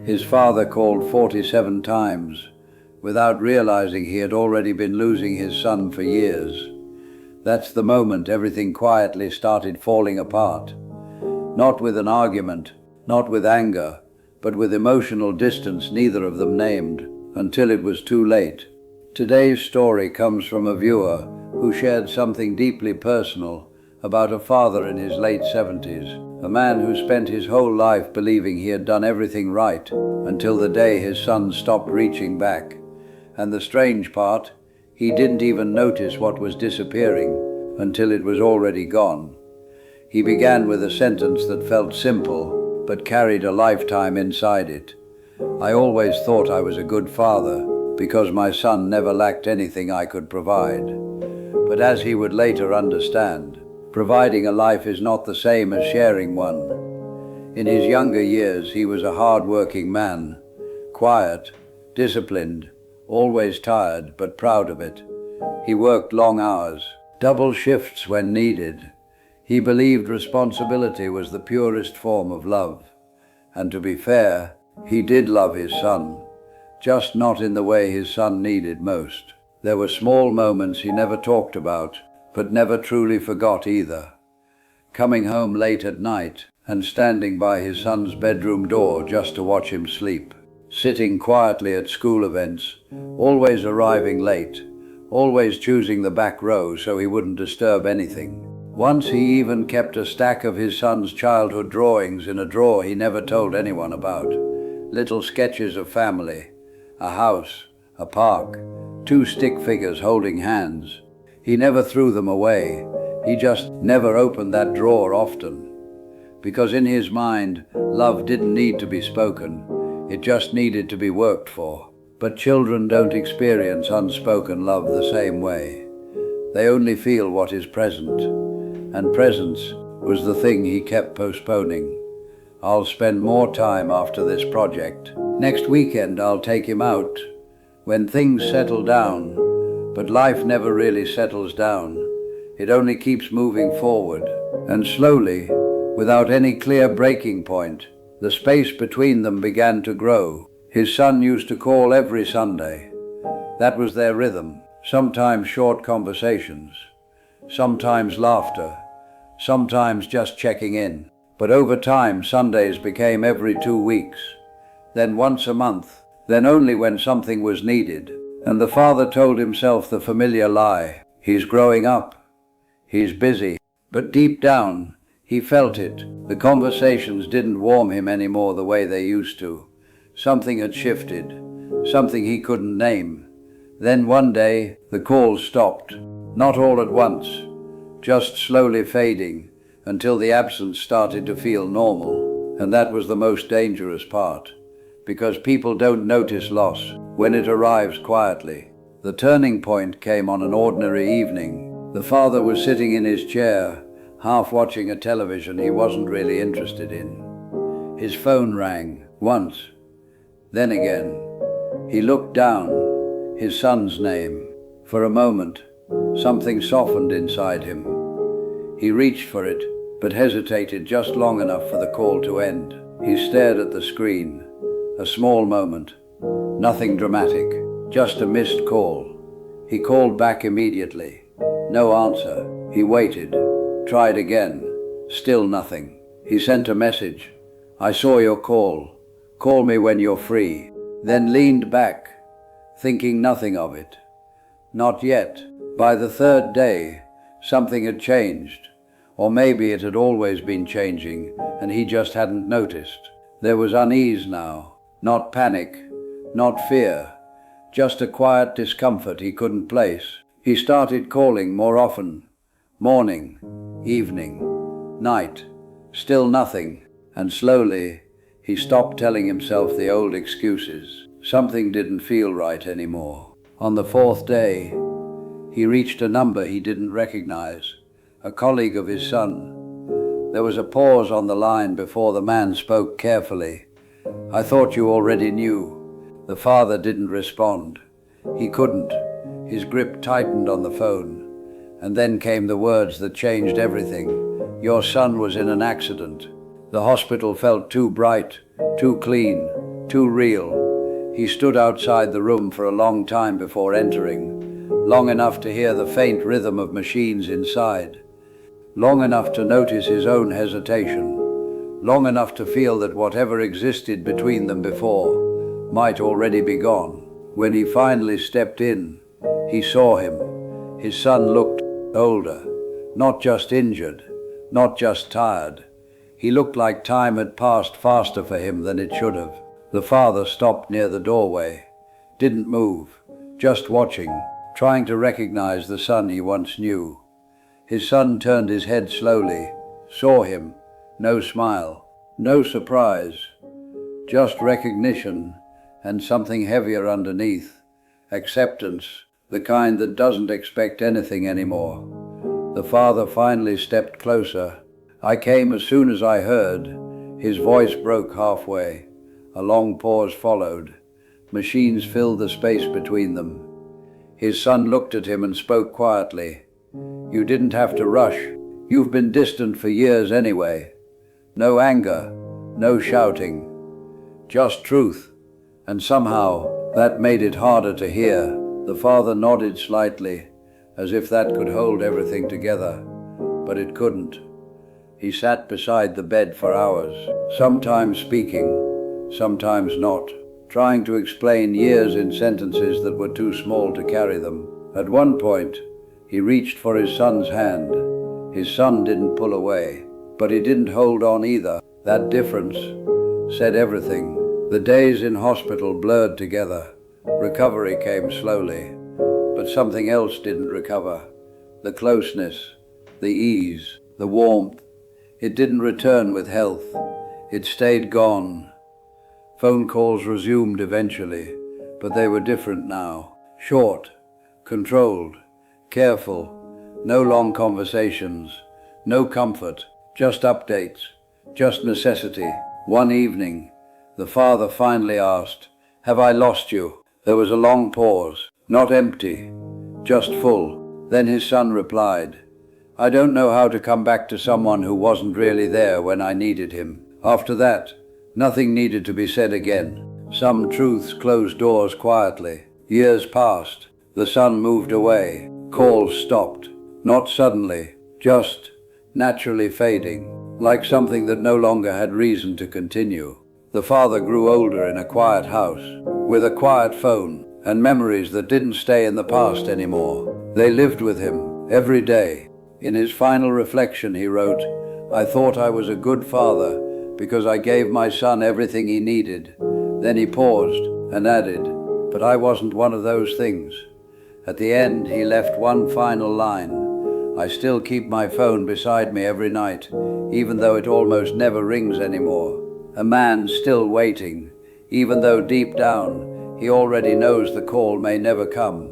His father called 47 times, without realizing he had already been losing his son for years. That's the moment everything quietly started falling apart. Not with an argument, not with anger, but with emotional distance neither of them named, until it was too late. Today's story comes from a viewer who shared something deeply personal about a father in his late 70s, a man who spent his whole life believing he had done everything right until the day his son stopped reaching back. And the strange part, he didn't even notice what was disappearing until it was already gone. He began with a sentence that felt simple, but carried a lifetime inside it. I always thought I was a good father because my son never lacked anything I could provide. But as he would later understand, providing a life is not the same as sharing one. In his younger years, he was a hard-working man, quiet, disciplined, always tired, but proud of it. He worked long hours, double shifts when needed. He believed responsibility was the purest form of love. And to be fair, he did love his son, just not in the way his son needed most. There were small moments he never talked about, but never truly forgot either. Coming home late at night and standing by his son's bedroom door just to watch him sleep. Sitting quietly at school events, always arriving late, always choosing the back row so he wouldn't disturb anything. Once he even kept a stack of his son's childhood drawings in a drawer he never told anyone about. Little sketches of family, a house, a park, 2 stick figures holding hands. He never threw them away. He just never opened that drawer often. Because in his mind, love didn't need to be spoken. It just needed to be worked for. But children don't experience unspoken love the same way. They only feel what is present. And presence was the thing he kept postponing. I'll spend more time after this project. Next weekend I'll take him out. When things settle down. But life never really settles down. It only keeps moving forward. And slowly, without any clear breaking point, the space between them began to grow. His son used to call every Sunday. That was their rhythm. Sometimes short conversations. Sometimes laughter. Sometimes just checking in. But over time, Sundays became every 2 weeks. Then once a month. Then only when something was needed. And the father told himself the familiar lie. He's growing up. He's busy. But deep down, he felt it. The conversations didn't warm him anymore the way they used to. Something had shifted. Something he couldn't name. Then one day, the calls stopped. Not all at once. Just slowly fading until the absence started to feel normal. And that was the most dangerous part. Because people don't notice loss when it arrives quietly. The turning point came on an ordinary evening. The father was sitting in his chair, half watching a television he wasn't really interested in. His phone rang, once, then again. He looked down, his son's name. For a moment, something softened inside him. He reached for it, but hesitated just long enough for the call to end. He stared at the screen. A small moment. Nothing dramatic, just a missed call. He called back immediately. No answer. He waited. Tried again. Still nothing. He sent a message. I saw your call. Call me when you're free. Then leaned back, thinking nothing of it. Not yet. By the 3rd day, something had changed. Or maybe it had always been changing, and he just hadn't noticed. There was unease now. Not panic, not fear. Just a quiet discomfort he couldn't place. He started calling more often. Morning, evening, night. Still nothing. And slowly, he stopped telling himself the old excuses. Something didn't feel right anymore. On the 4th day, he reached a number he didn't recognize. A colleague of his son. There was a pause on the line before the man spoke carefully. I thought you already knew. The father didn't respond. He couldn't. His grip tightened on the phone. And then came the words that changed everything. Your son was in an accident. The hospital felt too bright, too clean, too real. He stood outside the room for a long time before entering, long enough to hear the faint rhythm of machines inside, long enough to notice his own hesitation, long enough to feel that whatever existed between them before might already be gone. When he finally stepped in, he saw him. His son looked older, not just injured, not just tired. He looked like time had passed faster for him than it should have. The father stopped near the doorway, didn't move, just watching, trying to recognize the son he once knew. His son turned his head slowly, saw him. No smile, no surprise, just recognition and something heavier underneath. Acceptance, the kind that doesn't expect anything anymore. The father finally stepped closer. "I came as soon as I heard." His voice broke halfway. A long pause followed. Machines filled the space between them. His son looked at him and spoke quietly. "You didn't have to rush. You've been distant for years anyway." No anger, no shouting, just truth. And somehow that made it harder to hear. The father nodded slightly, as if that could hold everything together. But it couldn't. He sat beside the bed for hours, sometimes speaking, sometimes not, trying to explain years in sentences that were too small to carry them. At one point, he reached for his son's hand. His son didn't pull away, but he didn't hold on either. That difference said everything. The days in hospital blurred together. Recovery came slowly, but something else didn't recover. The closeness, the ease, the warmth. It didn't return with health. It stayed gone. Phone calls resumed eventually, but they were different now. Short, controlled, careful. No long conversations, no comfort, just updates, just necessity. One evening, the father finally asked, "Have I lost you?" There was a long pause, not empty, just full. Then his son replied, "I don't know how to come back to someone who wasn't really there when I needed him." After that, nothing needed to be said again. Some truths closed doors quietly. Years passed. The son moved away. Calls stopped. Not suddenly, just naturally fading, like something that no longer had reason to continue. The father grew older in a quiet house, with a quiet phone, and memories that didn't stay in the past anymore. They lived with him every day. In his final reflection he wrote, "I thought I was a good father because I gave my son everything he needed." Then he paused and added, "But I wasn't one of those things." At the end he left one final line, "I still keep my phone beside me every night, even though it almost never rings anymore." A man still waiting, even though deep down he already knows the call may never come.